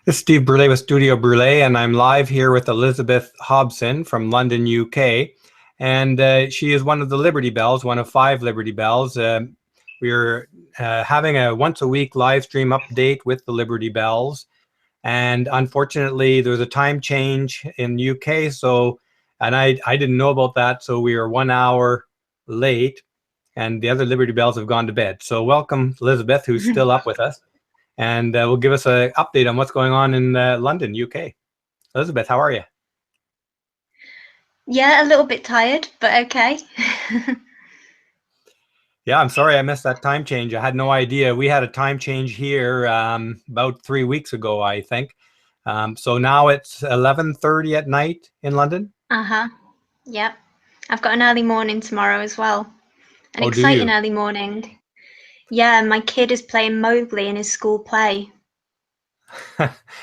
This is Steve Brule with Studio Brule, and I'm live here with Elizabeth Hobson from London, UK. And she is one of the Liberty Bells, one of 5 Liberty Bells. We're having a once-a-week live stream update with the Liberty Bells. And unfortunately, there was a time change in the UK, and I didn't know about that, so we are 1 hour late, and the other Liberty Bells have gone to bed. So welcome, Elizabeth, who's still up with us, and will give us an update on what's going on in London, UK. Elizabeth, how are you? Yeah, a little bit tired, but okay. Yeah, I'm sorry I missed that time change. I had no idea. We had a time change here about 3 weeks ago, I think. So now it's 11:30 at night in London. Uh-huh. Yep. I've got an early morning tomorrow as well. An Oh, do exciting you? early morning. Yeah, my kid is playing Mowgli in his school play.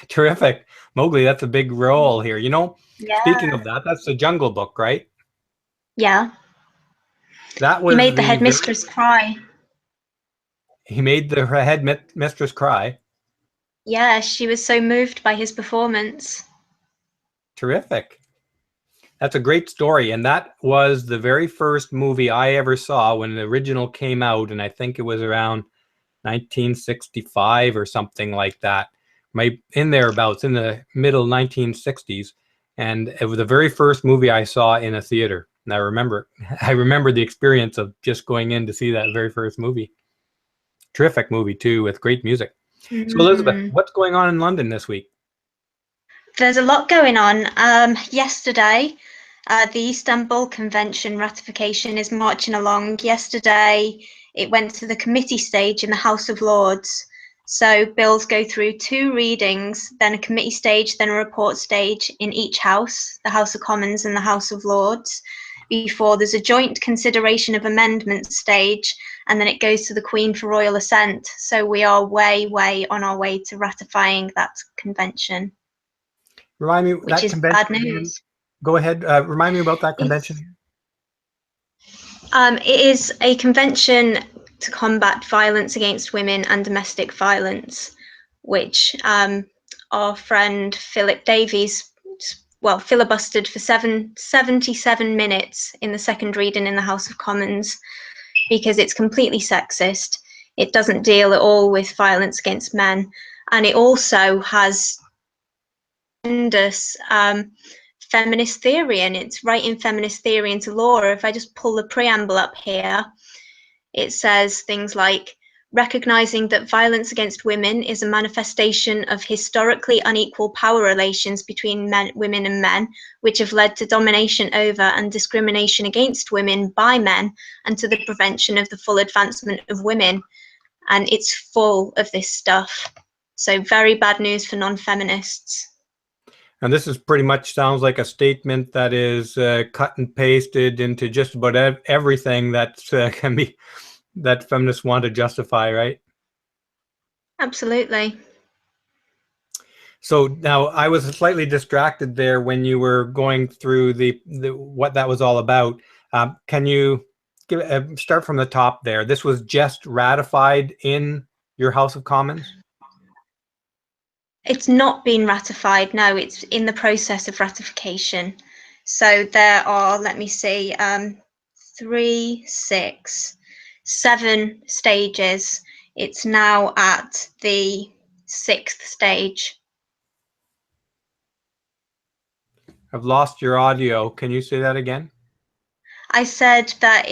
Terrific. Mowgli, that's a big role here. You know, speaking Yeah. of that, that's the Jungle Book, right? Yeah. That He was made the the very, headmistress cry. he made the mistress cry. Yeah, she was so moved by his performance. Terrific. That's a great story. And that was the very first movie I ever saw when the original came out. And I think it was around 1965 or something like that. In thereabouts, in the middle 1960s. And it was the very first movie I saw in a theater. And I remember the experience of just going in to see that very first movie. Terrific movie too, with great music. So Elizabeth, Mm. what's going on in London this week? There's a lot going on. Yesterday, the Istanbul Convention ratification is marching along. Yesterday, it went to the committee stage in the House of Lords. So bills go through 2 readings, then a committee stage, then a report stage in each house, the House of Commons and the House of Lords, before there's a joint consideration of amendment stage, and then it goes to the Queen for royal assent. So we are way, way on our way to ratifying that convention, Remind me which that is convention bad again. news. Go ahead. Remind me about that convention It's again. it is a convention to combat violence against women and domestic violence, which our friend Philip Davies, well, filibustered for 77 minutes in the second reading in the House of Commons because it's completely sexist. It doesn't deal at all with violence against men, and it also has tremendous feminist theory, and it's writing feminist theory into law. If I just pull the preamble up here, it says things like recognizing that violence against women is a manifestation of historically unequal power relations between women and men, which have led to domination over and discrimination against women by men, and to the prevention of the full advancement of women. And it's full of this stuff. So very bad news for non-feminists. And this is pretty much sounds like a statement that is cut and pasted into just about everything that can be that feminists want to justify, right? Absolutely. So now I was slightly distracted there when you were going through the what that was all about. Can you start from the top there? This was just ratified in your House of Commons? It's not been ratified. No, it's in the process of ratification. So there are, let me see, 3, 6, 7 stages. It's now at the 6th stage. I've lost your audio. Can you say that again? I said that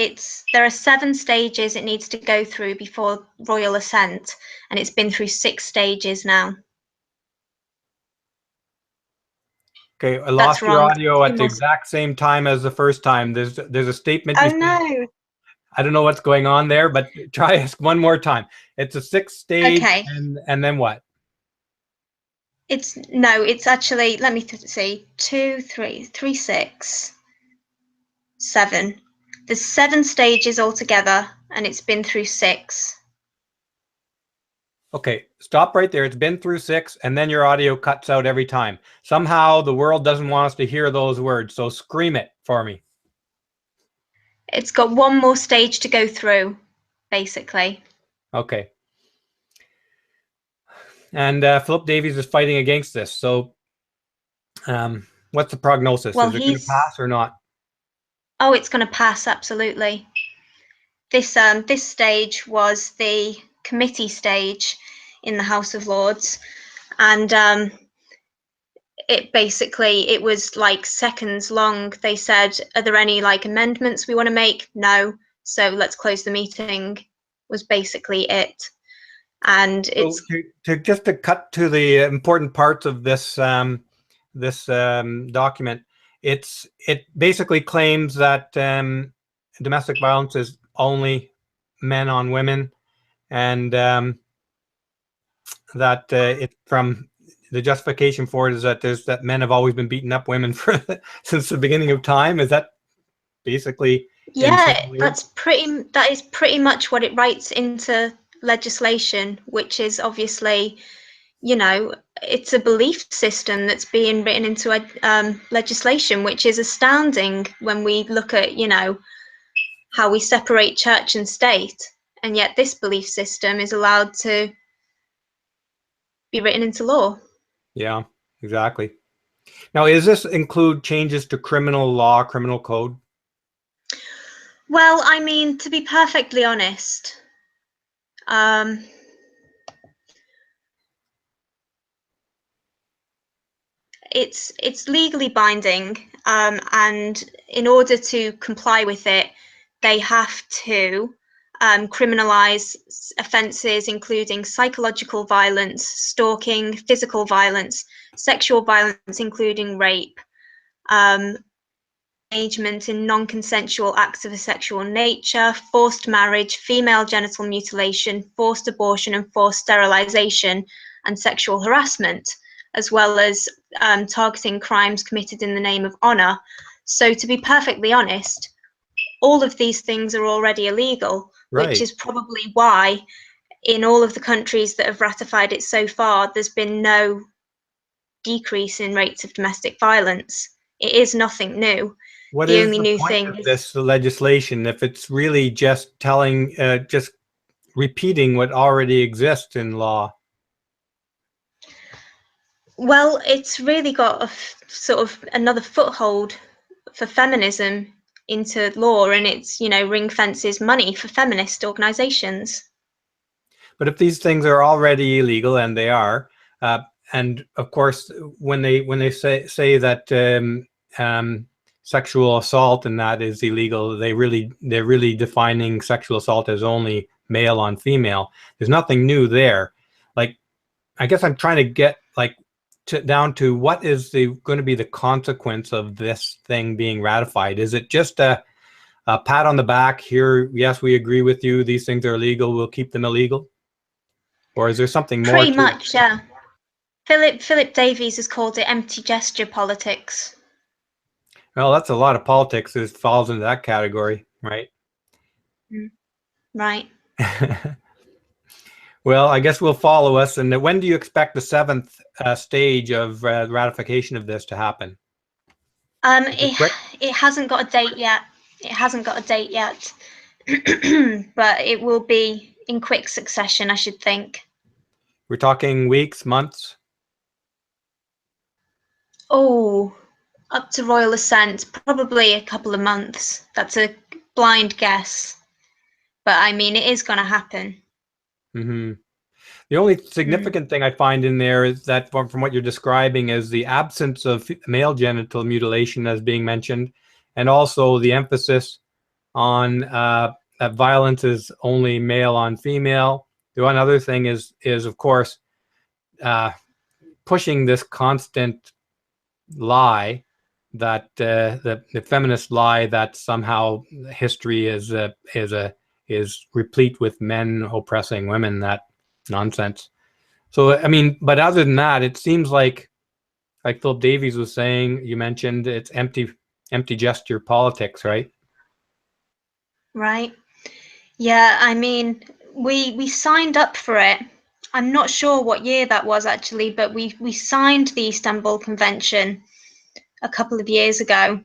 there are 7 stages it needs to go through before royal assent, and it's been through 6 stages now. Okay, I That's lost your wrong. audio 2 at the more. exact same time as the first time. There's a statement Oh you said. no. I don't know what's going on there, but try us one more time. It's a 6th stage, Okay. and then what? It's actually, let me see, 2, 3, 3, 6, 7. There's 7 stages altogether, and it's been through 6. Okay, stop right there. It's been through 6, and then your audio cuts out every time. Somehow the world doesn't want us to hear those words, so scream it for me. It's got one more stage to go through, basically. Okay. and Philip Davies is fighting against this. So, what's the prognosis? Well, Is it going to pass or not? Oh, it's going to pass, absolutely. This stage was the committee stage in the House of Lords, and it was like seconds long. They said, "Are there any like amendments we want to make?" No. So let's close the meeting. Was basically it. And it's to cut to the important parts of this document. It basically claims that domestic violence is only men on women, and that it from the justification for it is that men have always been beating up women since the beginning of time. Is that basically? Yeah, that is pretty much what it writes into legislation, which is obviously, it's a belief system that's being written into legislation, which is astounding when we look at, how we separate church and state, and yet this belief system is allowed to be written into law. Yeah, exactly. Now, does this include changes to criminal law, criminal code? Well, I mean, to be perfectly honest, it's legally binding, and in order to comply with it, they have to criminalize offences including psychological violence, stalking, physical violence, sexual violence, including rape, engagement in non-consensual acts of a sexual nature, forced marriage, female genital mutilation, forced abortion, and forced sterilization, and sexual harassment, as well as targeting crimes committed in the name of honor. So, to be perfectly honest, all of these things are already illegal, right. Which is probably why in all of the countries that have ratified it so far, there's been no decrease in rates of domestic violence. It is nothing new. What is the point of this legislation if it's really just just repeating what already exists in law? Well, it's really got a sort of another foothold for feminism into law, and it's, ring fences money for feminist organizations. But if these things are already illegal, and they are, and of course, when they say that sexual assault and that is illegal, they're really defining sexual assault as only male on female. There's nothing new there. Like, I guess I'm trying to get down to what is going to be the consequence of this thing being ratified. Is it just a pat on the back here? Yes, we agree with you. These things are illegal. We'll keep them illegal. Or is there something more? Pretty much, yeah. Philip Davies has called it empty gesture politics. Well, that's a lot of politics that falls into that category, right? Right. Well, I guess we'll follow us. And when do you expect the seventh stage of ratification of this to happen? It hasn't got a date yet. It hasn't got a date yet, but it will be in quick succession, I should think. We're talking weeks, months? Oh, up to royal assent, probably a couple of months. That's a blind guess, but I mean, it is going to happen. Mm-hmm. The only significant thing I find in there is that from what you're describing is the absence of male genital mutilation as being mentioned, and also the emphasis on that violence is only male on female. The one other thing is of course pushing this constant lie that the feminist lie that somehow history is replete with men oppressing women. That nonsense. So I mean, but other than that, it seems like Philip Davies was saying, you mentioned it's empty gesture politics, right? Right. Yeah, I mean, we signed up for it. I'm not sure what year that was actually, but we signed the Istanbul Convention a couple of years ago.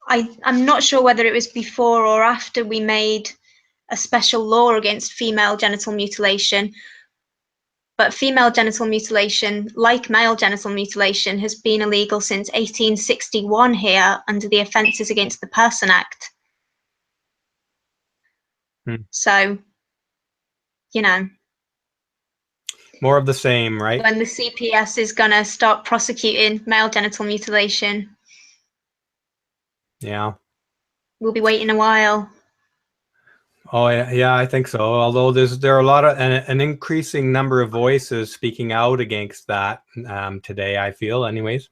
I'm not sure whether it was before or after we made a special law against female genital mutilation, but female genital mutilation, like male genital mutilation, has been illegal since 1861 here under the Offences Against the Person Act. So, you know, more of the same, right? when the CPS is going to start prosecuting male genital mutilation, yeah, we'll be waiting a while. Oh yeah, I think so. Although there are a lot of an increasing number of voices speaking out against that today, I feel, anyways.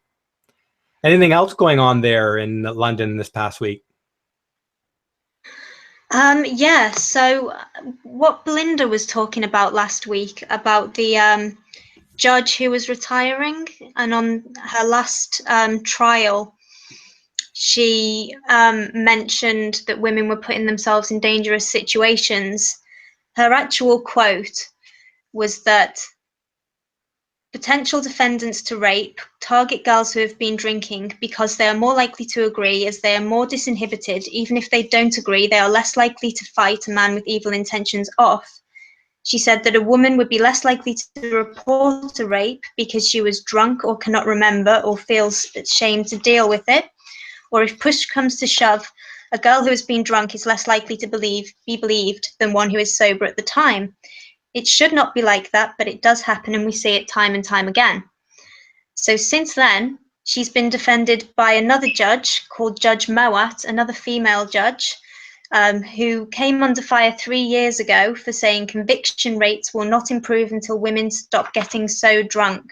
Anything else going on there in London this past week? Yeah, so what Belinda was talking about last week about the judge who was retiring, and on her last trial, she mentioned that women were putting themselves in dangerous situations. Her actual quote was that potential defendants to rape target girls who have been drinking because they are more likely to agree, as they are more disinhibited. Even if they don't agree, they are less likely to fight a man with evil intentions off. She said that a woman would be less likely to report a rape because she was drunk or cannot remember or feels ashamed to deal with it. Or if push comes to shove, a girl who has been drunk is less likely to be believed than one who is sober at the time. It should not be like that, but it does happen, and we see it time and time again. So since then, she's been defended by another judge called Judge Mowat, another female judge, who came under fire 3 years ago for saying conviction rates will not improve until women stop getting so drunk.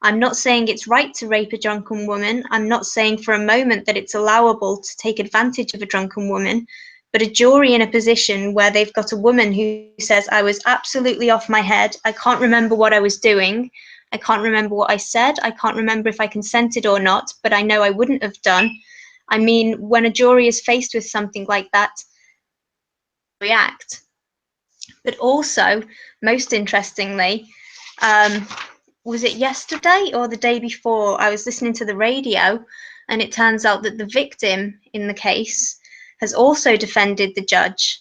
I'm not saying it's right to rape a drunken woman. I'm not saying for a moment that it's allowable to take advantage of a drunken woman, but a jury in a position where they've got a woman who says, I was absolutely off my head, I can't remember what I was doing, I can't remember what I said, I can't remember if I consented or not, but I know I wouldn't have done. I mean, when a jury is faced with something like that, react. But also, most interestingly, was it yesterday or the day before, I was listening to the radio, and it turns out that the victim in the case has also defended the judge.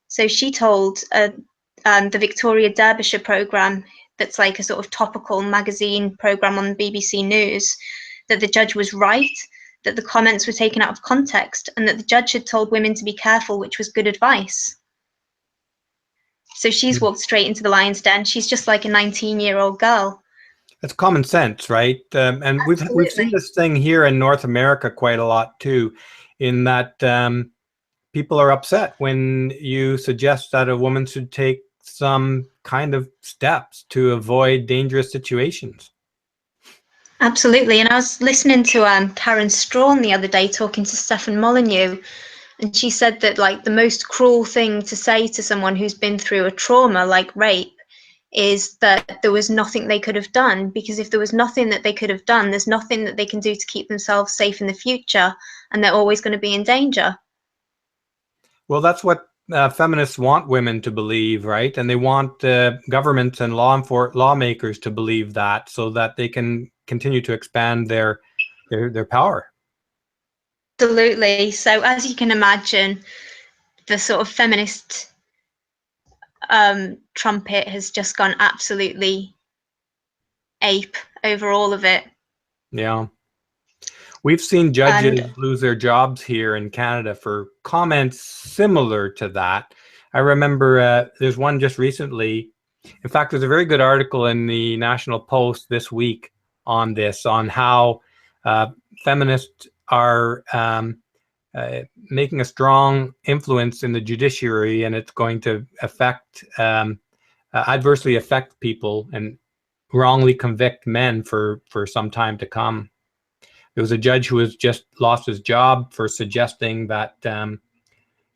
So she told the Victoria Derbyshire programme, that's like a sort of topical magazine programme on BBC News, that the judge was right, that the comments were taken out of context, and that the judge had told women to be careful, which was good advice. So she's walked straight into the lion's den. She's just like a 19-year-old girl. It's common sense, right? And we've seen this thing here in North America quite a lot too, in that people are upset when you suggest that a woman should take some kind of steps to avoid dangerous situations. Absolutely. And I was listening to Karen Strawn the other day talking to Stefan Molyneux, and she said that like the most cruel thing to say to someone who's been through a trauma like rape is that there was nothing they could have done, because if there was nothing that they could have done, there's nothing that they can do to keep themselves safe in the future, and they're always going to be in danger. Well, that's what feminists want women to believe, right? And they want governments and lawmakers to believe that, so that they can continue to expand their power. Absolutely. So as you can imagine, the sort of feminist trumpet has just gone absolutely ape over all of it. Yeah. We've seen judges lose their jobs here in Canada for comments similar to that. I remember there's one just recently. In fact, there's a very good article in the National Post this week on this, on how feminists are making a strong influence in the judiciary, and it's going to affect adversely affect people and wrongly convict men for some time to come. There was a judge who has just lost his job for suggesting that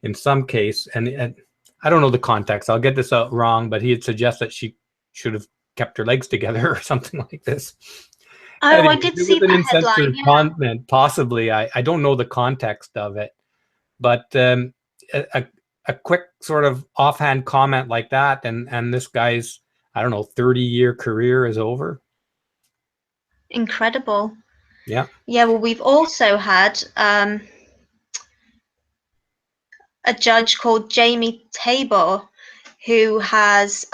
in some case, and I don't know the context, I'll get this out wrong, but he had suggested she should have kept her legs together or something like this. Oh, anyway, I did see that headline. Yeah. Comment, possibly. I don't know the context of it, but a quick sort of offhand comment like that, and this guy's, I don't know, 30-year career is over. Incredible. Yeah. Yeah, well, we've also had a judge called Jamie Tabor, who has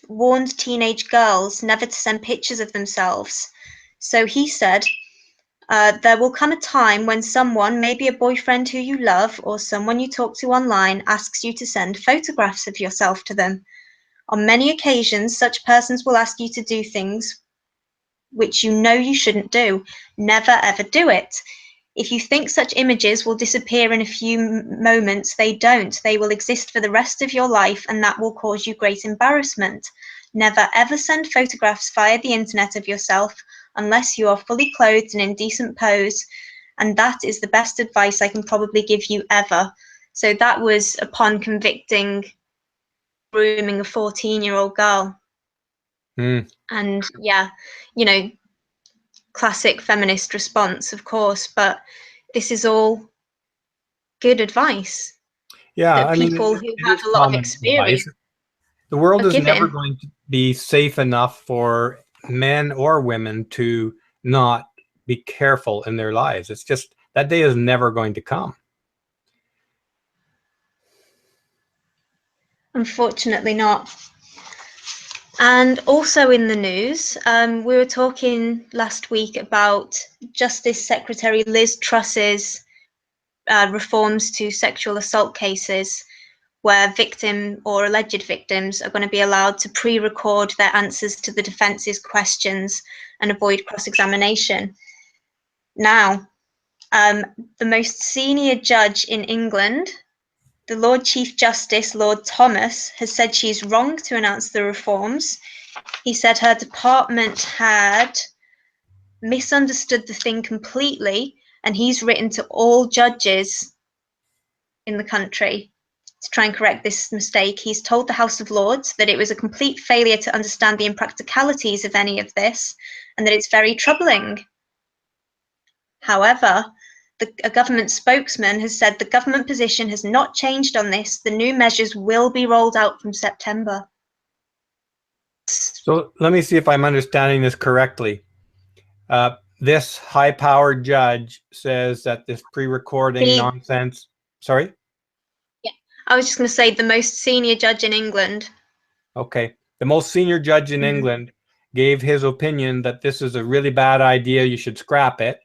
warned teenage girls never to send pictures of themselves. So he said, there will come a time when someone, maybe a boyfriend who you love or someone you talk to online, asks you to send photographs of yourself to them. On many occasions, such persons will ask you to do things which you know you shouldn't do. Never ever do it. If you think such images will disappear in a few moments, they don't. They will exist for the rest of your life, and that will cause you great embarrassment. Never ever send photographs via the internet of yourself unless you are fully clothed and in decent pose, and that is the best advice I can probably give you ever. So that was upon convicting grooming a 14-year-old girl. And yeah, you know, classic feminist response, of course, but this is all good advice. Yeah, that I mean, people who it have is a lot of common experience advice. The world are is never given. going to be safe enough for men or women to not be careful in their lives. It's just that day is never going to come. Unfortunately not. And also in the news, we were talking last week about Justice Secretary Liz Truss's reforms to sexual assault cases, where victim or alleged victims are going to be allowed to pre-record their answers to the defence's questions and avoid cross-examination. Now, the most senior judge in England, the Lord Chief Justice, Lord Thomas, has said she's wrong to announce the reforms. He said her department had misunderstood the thing completely, and he's written to all judges in the country to try and correct this mistake. He's told the House of Lords that it was a complete failure to understand the impracticalities of any of this, and that it's very troubling. However, a government spokesman has said the government position has not changed on this. The new measures will be rolled out from September. So let me see if I'm understanding this correctly. This high-powered judge says that this pre-recording nonsense. Sorry? Yeah, I was just going to say the most senior judge in England. Okay. The most senior judge in England gave his opinion that this is a really bad idea. You should scrap it.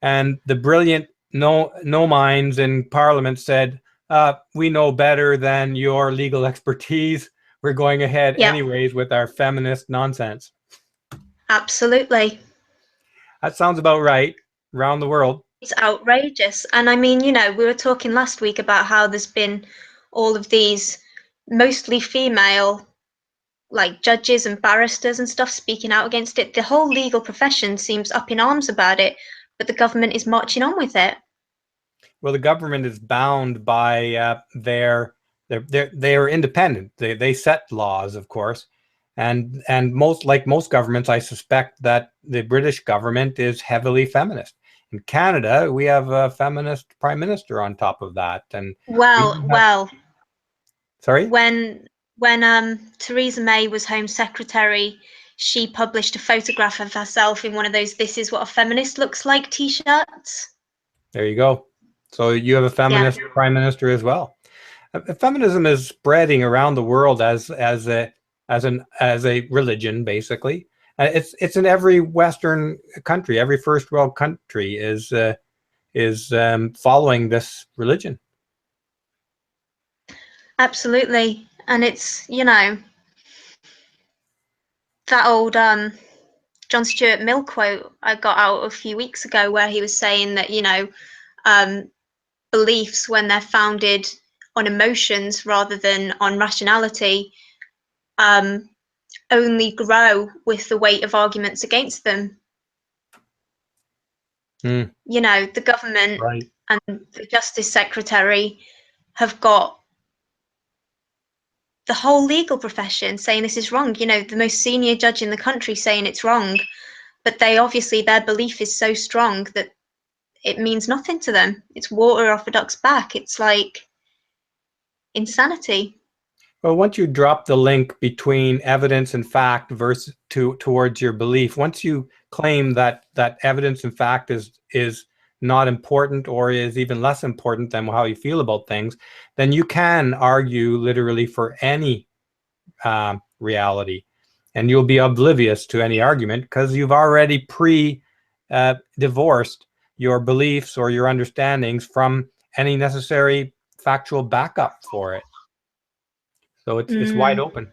And the brilliant no minds in Parliament said, we know better than your legal expertise. We're going ahead anyways with our feminist nonsense. Absolutely. That sounds about right around the world. It's outrageous. And I mean, you know, we were talking last week about how there's been all of these mostly female like judges and barristers and stuff speaking out against it. The whole legal profession seems up in arms about it, but the government is marching on with it. Well, the government is bound by they're independent. They set laws, of course, and most governments, I suspect that the British government is heavily feminist. In Canada, we have a feminist prime minister on top of that, and sorry. When Theresa May was Home Secretary, she published a photograph of herself in one of those "This is what a feminist looks like" T-shirts. There you go. So you have a feminist prime minister as well. Feminism is spreading around the world as a religion, basically. It's in every Western country. Every first world country is following this religion. Absolutely, and it's, you know, that old John Stuart Mill quote I got out a few weeks ago, where he was saying that, you know, beliefs, when they're founded on emotions rather than on rationality, only grow with the weight of arguments against them. You know, the government and the Justice Secretary have got the whole legal profession saying this is wrong. You know, the most senior judge in the country saying it's wrong, but they obviously, their belief is so strong that it means nothing to them. It's water off a duck's back. It's like insanity. Well, once you drop the link between evidence and fact towards your belief, once you claim that evidence and fact is not important or is even less important than how you feel about things, then you can argue literally for any reality, and you'll be oblivious to any argument because you've already divorced your beliefs or your understandings from any necessary factual backup for it. So it's wide open.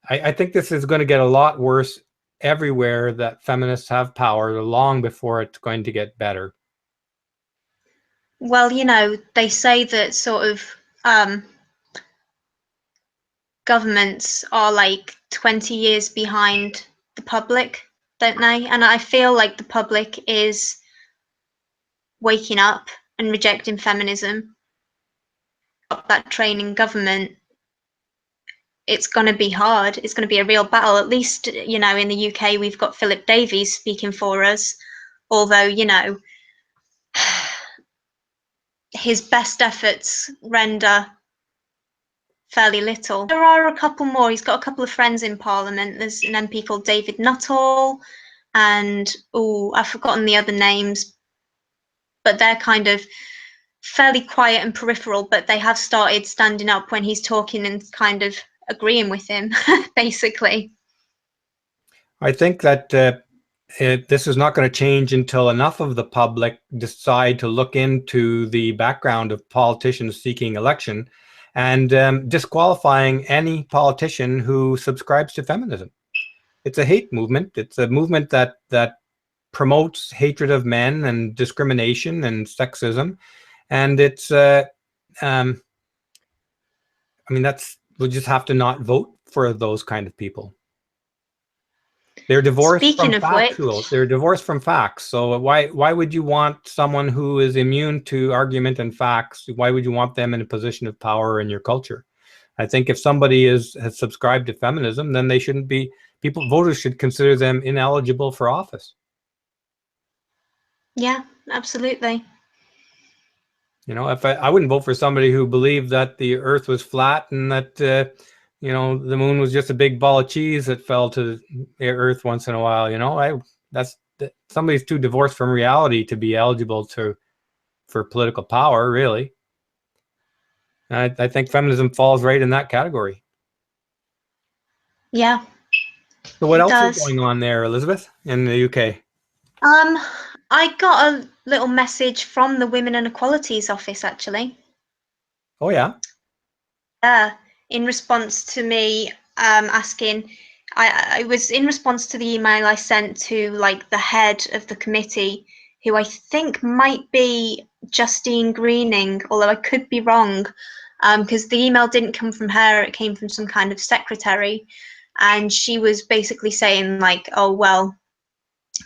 I think this is going to get a lot worse everywhere that feminists have power, long before it's going to get better. Well, you know, they say that sort of governments are like 20 years behind the public, don't they? And I feel like the public is waking up and rejecting feminism. That train in government, it's going to be hard. It's going to be a real battle. At least, you know, in the UK, we've got Philip Davies speaking for us, although, you know, his best efforts render fairly little. There are a couple more. He's got a couple of friends in Parliament. There's an MP called David Nuttall, and I've forgotten the other names, but they're kind of fairly quiet and peripheral, but they have started standing up when he's talking and kind of agreeing with him, basically. I think that this is not going to change until enough of the public decide to look into the background of politicians seeking election and disqualifying any politician who subscribes to feminism. It's a hate movement. It's a movement that promotes hatred of men and discrimination and sexism. And it's, I mean, we'll just have to not vote for those kind of people. They're divorced Speaking from of factual. which, They're divorced from facts. So why would you want someone who is immune to argument and facts? Why would you want them in a position of power in your culture? I think if somebody has subscribed to feminism, then they shouldn't be. Voters should consider them ineligible for office. Yeah, absolutely. You know, if I wouldn't vote for somebody who believed that the Earth was flat and that you know, the moon was just a big ball of cheese that fell to the Earth once in a while. You know, somebody's too divorced from reality to be eligible for political power, really. And I think feminism falls right in that category. Yeah. So what else is going on there, Elizabeth, in the UK? I got a little message from the Women and Equalities Office, actually. Oh, yeah? In response to me asking, I was in response to the email I sent to like the head of the committee, who I think might be Justine Greening, although I could be wrong, because the email didn't come from her, it came from some kind of secretary. And she was basically saying like, oh, well,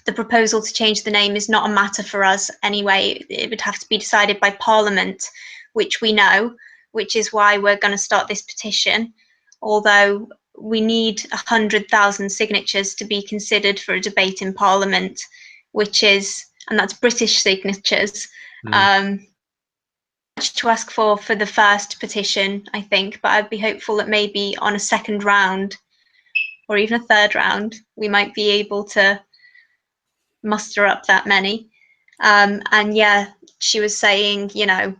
the proposal to change the name is not a matter for us anyway. It would have to be decided by Parliament, which we know, which is why we're going to start this petition, although we need 100,000 signatures to be considered for a debate in Parliament, and that's British signatures. To ask for the first petition, I think, but I'd be hopeful that maybe on a second round or even a third round, we might be able to muster up that many. And yeah, she was saying, you know,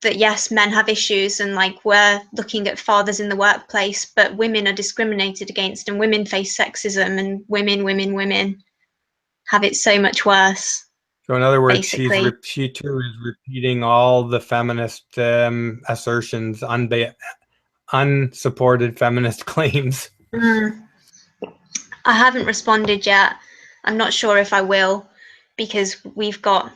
that yes, men have issues and like we're looking at fathers in the workplace, but women are discriminated against and women face sexism and women have it so much worse. So in other words, basically. she too is repeating all the feminist assertions, unsupported feminist claims. I haven't responded yet. I'm not sure if I will, because we've got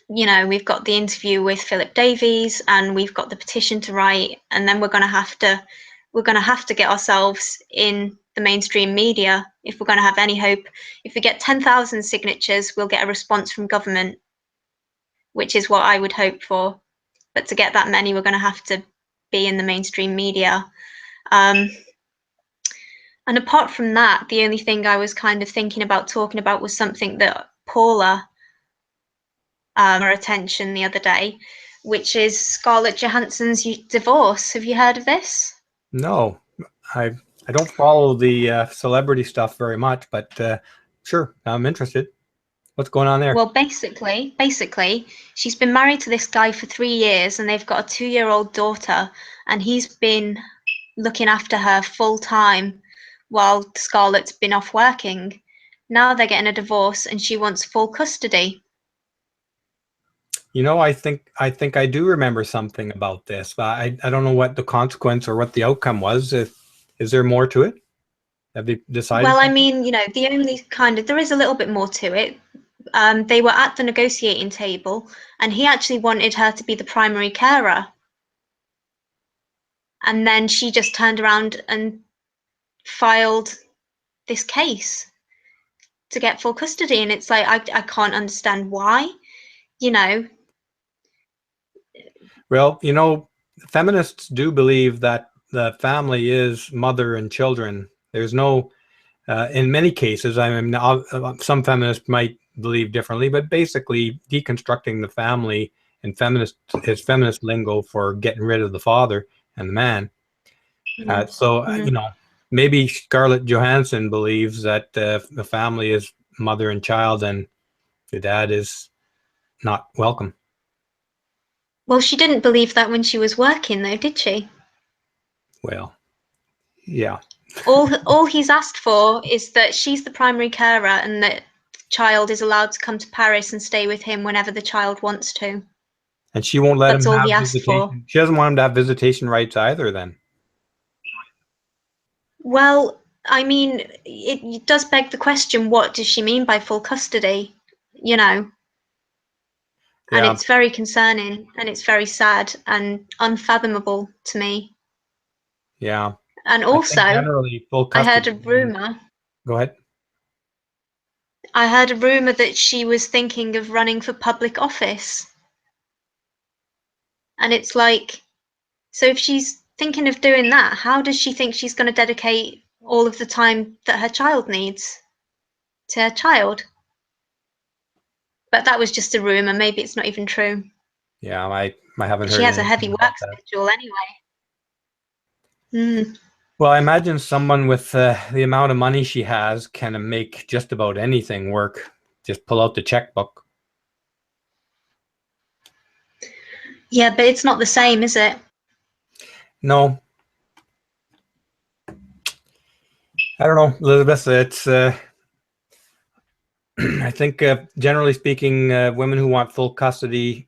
the interview with Philip Davies and we've got the petition to write, and then we're going to have to get ourselves in the mainstream media if we're going to have any hope. If we get 10,000 signatures, we'll get a response from government, which is what I would hope for. But to get that many, we're going to have to be in the mainstream media. And apart from that, the only thing I was kind of thinking about talking about was something that Paula our attention the other day, which is Scarlett Johansson's divorce. Have you heard of this? No, I don't follow the celebrity stuff very much, but sure, I'm interested. What's going on there? Well, basically, she's been married to this guy for 3 years, and they've got a 2-year-old daughter, and he's been looking after her full time while Scarlett's been off working. Now they're getting a divorce, and she wants full custody. You know, I think I do remember something about this, but I don't know what the consequence or what the outcome was. Is there more to it? Have they decided Well, I something? mean, the only there is a little bit more to it. They were at the negotiating table, and he actually wanted her to be the primary carer. And then she just turned around and filed this case to get full custody. And it's like, I can't understand why, you know. Well, feminists do believe that the family is mother and children. There's no, in many cases, I mean, some feminists might believe differently, but basically deconstructing the family and feminist lingo for getting rid of the father and the man. Mm-hmm. Maybe Scarlett Johansson believes that the family is mother and child, and the dad is not welcome. Well, she didn't believe that when she was working, though, did she? Well, yeah. All he's asked for is that she's the primary carer and that the child is allowed to come to Paris and stay with him whenever the child wants to. And she won't let That's him all he have asked for. visitation. She doesn't want him to have visitation rights either, then. Well, I mean, it does beg the question, what does she mean by full custody? You know, and Yeah. it's very concerning and it's very sad and unfathomable to me. Yeah. And I think also, generally full I heard custody. a rumor. Go ahead. I heard a rumor that she was thinking of running for public office. And it's like, so if she's thinking of doing that, how does she think she's going to dedicate all of the time that her child needs to her child? But that was just a rumor. Maybe it's not even true. Yeah, I haven't She heard has a heavy anything about work that. schedule anyway. Mm. Well, I imagine someone with the amount of money she has can make just about anything work. Just pull out the checkbook. Yeah, but it's not the same, is it? No, I don't know, Elizabeth. It's I think generally speaking, women who want full custody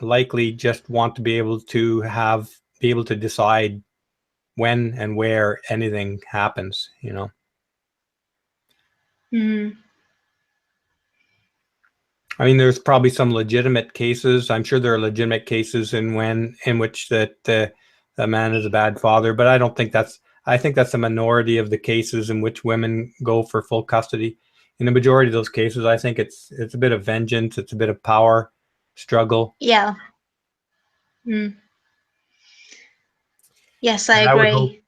likely just want to be able to decide when and where anything happens. Mm. I mean, there's probably some legitimate cases. I'm sure there are legitimate cases in which that the man is a bad father, but I don't think I think that's a minority of the cases in which women go for full custody. In the majority of those cases, I think it's a bit of vengeance, it's a bit of power struggle. Yeah. Mm. Yes, I And agree.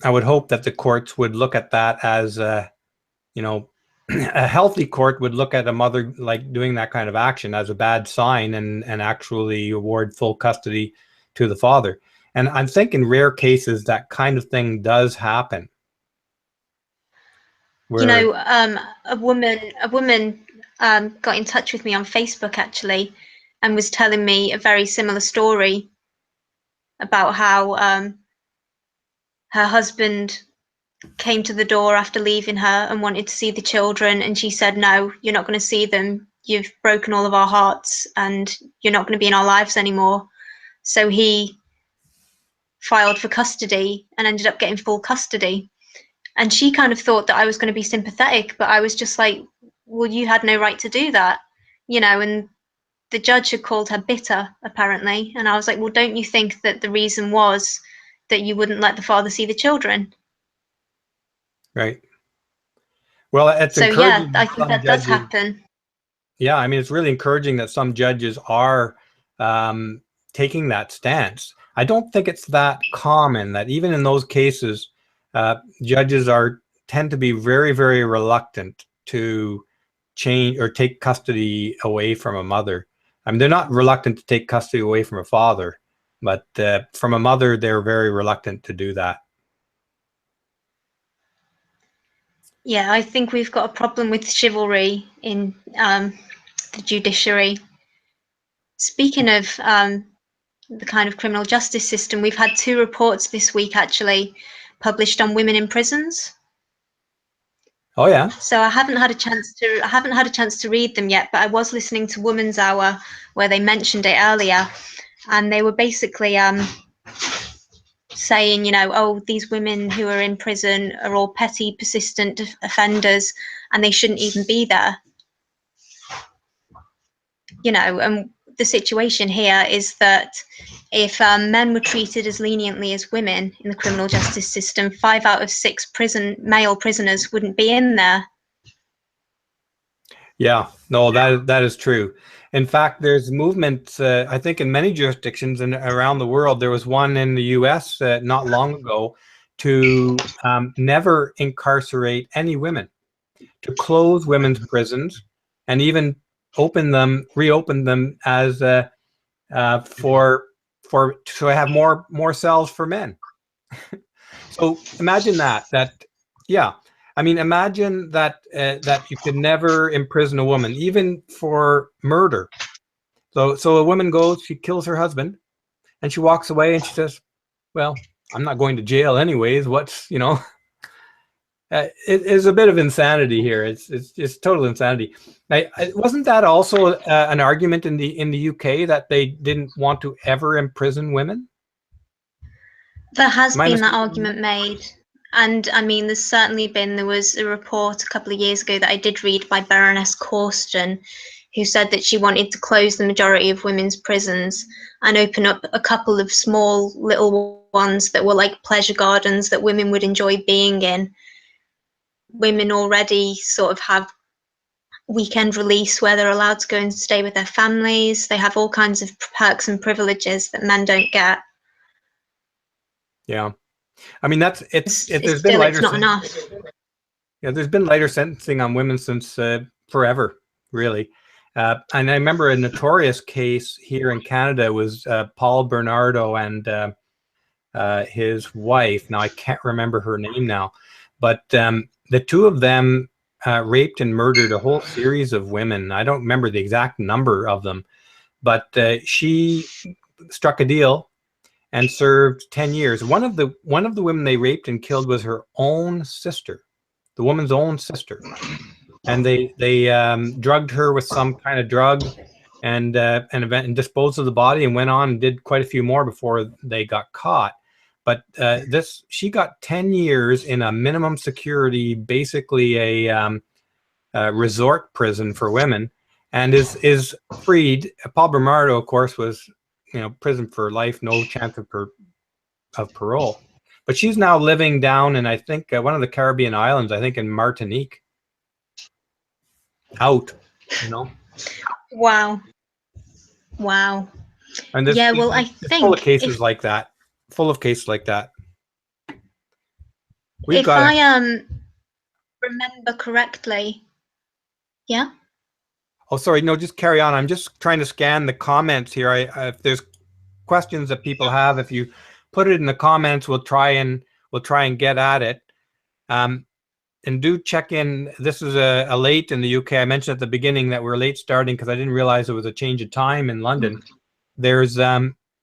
I would hope that the courts would look at that as you know, a healthy court would look at a mother like doing that kind of action as a bad sign and actually award full custody to the father. And I think in rare cases that kind of thing does happen. You Where know, a woman got in touch with me on Facebook actually, and was telling me a very similar story about how her husband came to the door after leaving her and wanted to see the children, and she said, "No, you're not going to see them. You've broken all of our hearts, and you're not going to be in our lives anymore." So he filed for custody and ended up getting full custody. And she kind of thought that I was going to be sympathetic, but I was just like, well, you had no right to do that, and the judge had called her bitter, apparently. And I was like, well, don't you think that the reason was that you wouldn't let the father see the children? right. Well, it's So, yeah, encouraging I that think some that does judges. happen. Yeah, I mean, it's really encouraging that some judges are um, taking that stance. I don't think it's that common that even in those cases, judges tend to be very, very reluctant to change or take custody away from a mother. I mean, they're not reluctant to take custody away from a father, but from a mother, they're very reluctant to do that. Yeah, I think we've got a problem with chivalry in the judiciary. Speaking of the kind of criminal justice system, we've had 2 reports this week actually published on women in prisons. Oh yeah. So I haven't had a chance to read them yet, but I was listening to Woman's Hour where they mentioned it earlier, and they were basically saying, you know, oh, these women who are in prison are all petty, persistent offenders, and they shouldn't even be there. You know, and the situation here is that if men were treated as leniently as women in the criminal justice system, 5 out of 6 male prisoners wouldn't be in there. Yeah, no, that is true. In fact, there's movement, I think, in many jurisdictions and around the world. There was one in the U.S. Not long ago to never incarcerate any women, to close women's prisons, and even reopen them as to have more cells for men. So imagine that. Yeah. I mean, imagine that that you could never imprison a woman, even for murder. So a woman goes, she kills her husband, and she walks away, and she says, "Well, I'm not going to jail anyways. What's, you know?" It is a bit of insanity here. It's total insanity. Wasn't that also an argument in the UK that they didn't want to ever imprison women? There has been that argument made. And I mean, there was a report a couple of years ago that I did read by Baroness Corsten, who said that she wanted to close the majority of women's prisons and open up a couple of small little ones that were like pleasure gardens that women would enjoy being in. Women already sort of have weekend release where they're allowed to go and stay with their families. They have all kinds of perks and privileges that men don't get. Yeah. I mean, there's been still, it's not enough. Yeah, there's been lighter sentencing on women since forever, really. And I remember a notorious case here in Canada was Paul Bernardo and his wife. Now I can't remember her name now, but the two of them raped and murdered a whole series of women. I don't remember the exact number of them, but she struck a deal and served 10 years. One of the women they raped and killed was her own sister, the woman's own sister, and they drugged her with some kind of drug and disposed of the body and went on and did quite a few more before they got caught. But she got 10 years in a minimum security, basically a resort prison for women, and is freed. Paul Bernardo, of course, was prison for life, no chance of parole. But she's now living down in, I think, one of the Caribbean islands, I think in Martinique. Out, Wow. And yeah, well, I think full of cases like that. If I remember correctly, yeah. Oh, sorry. No, just carry on. I'm just trying to scan the comments here. If there's questions that people have, if you put it in the comments, we'll try and get at it. And do check in. This is a late in the UK. I mentioned at the beginning that we're late starting because I didn't realize it was a change of time in London. There's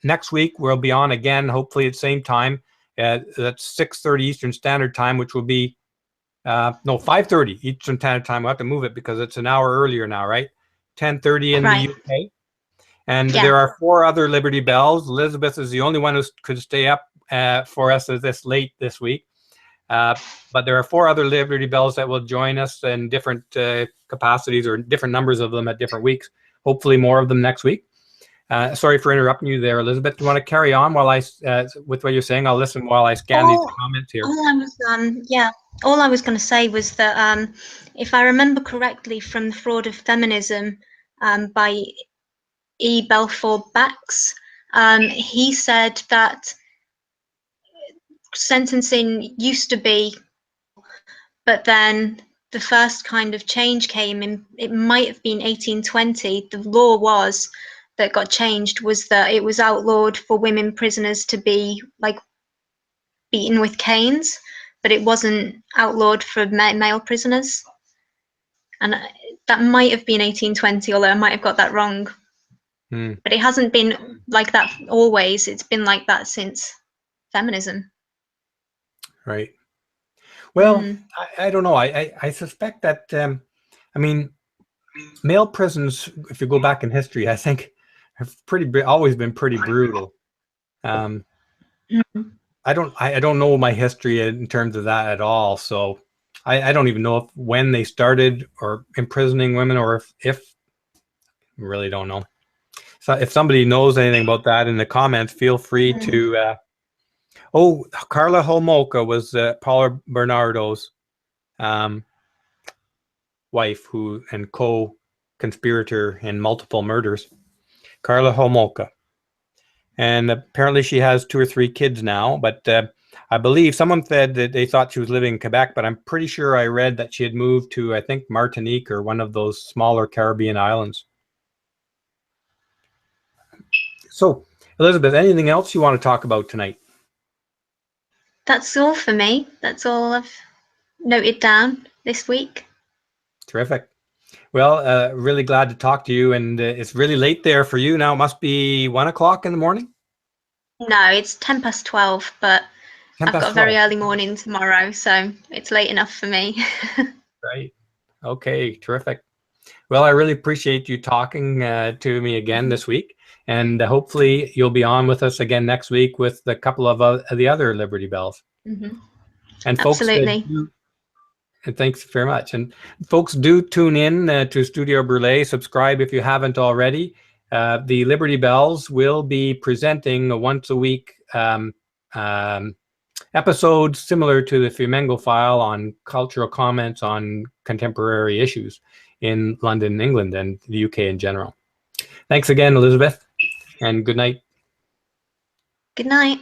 next week we'll be on again, hopefully at the same time. That's 6:30 Eastern Standard Time, which will be 5:30 Eastern Standard Time. We'll have to move it because it's an hour earlier now, right? 10:30 in the UK. And there are 4 other Liberty Bells. Elizabeth is the only one who could stay up for us this late this week. But there are 4 other Liberty Bells that will join us in different capacities or different numbers of them at different weeks. Hopefully more of them next week. Sorry for interrupting you there, Elizabeth. Do you want to carry on while with what you're saying? I'll listen while I scan these comments here. All I was going to say was that if I remember correctly from The Fraud of Feminism by E. Balfour Bax, he said that sentencing used to be, but then the first kind of change came in, it might have been 1820. The law that got changed was that it was outlawed for women prisoners to be like beaten with canes, but it wasn't outlawed for male prisoners. And that might have been 1820, although I might have got that wrong. But it hasn't been like that always. It's been like that since feminism. Right. Well, I don't know. I suspect that, I mean, male prisons, if you go back in history, I think have always been pretty brutal. I don't know my history in terms of that at all. So I don't even know when they started or imprisoning women, or if really don't know. So if somebody knows anything about that in the comments, feel free to. Oh, Carla Homolka was Paula Bernardo's wife, and co-conspirator in multiple murders. Carla Homolka. And apparently she has 2 or 3 kids now, but I believe someone said that they thought she was living in Quebec, but I'm pretty sure I read that she had moved to, I think, Martinique or one of those smaller Caribbean islands. So, Elizabeth, anything else you want to talk about tonight? That's all for me. That's all I've noted down this week. Terrific. Well, really glad to talk to you, and it's really late there for you now. It must be 1 o'clock in the morning? No, it's 12:10, but 10 I've past got a very 12. early morning tomorrow, so it's late enough for me. Right. Okay, terrific. Well, I really appreciate you talking to me again this week, and hopefully you'll be on with us again next week with a couple of the other Liberty Bells. And folks, Absolutely. and thanks very much. And folks, do tune in to Studio Brule. Subscribe if you haven't already. The Liberty Bells will be presenting a once a week episode similar to the Flamengo File on cultural comments on contemporary issues in London, England, and the UK in general. Thanks again, Elizabeth, and good night. Good night.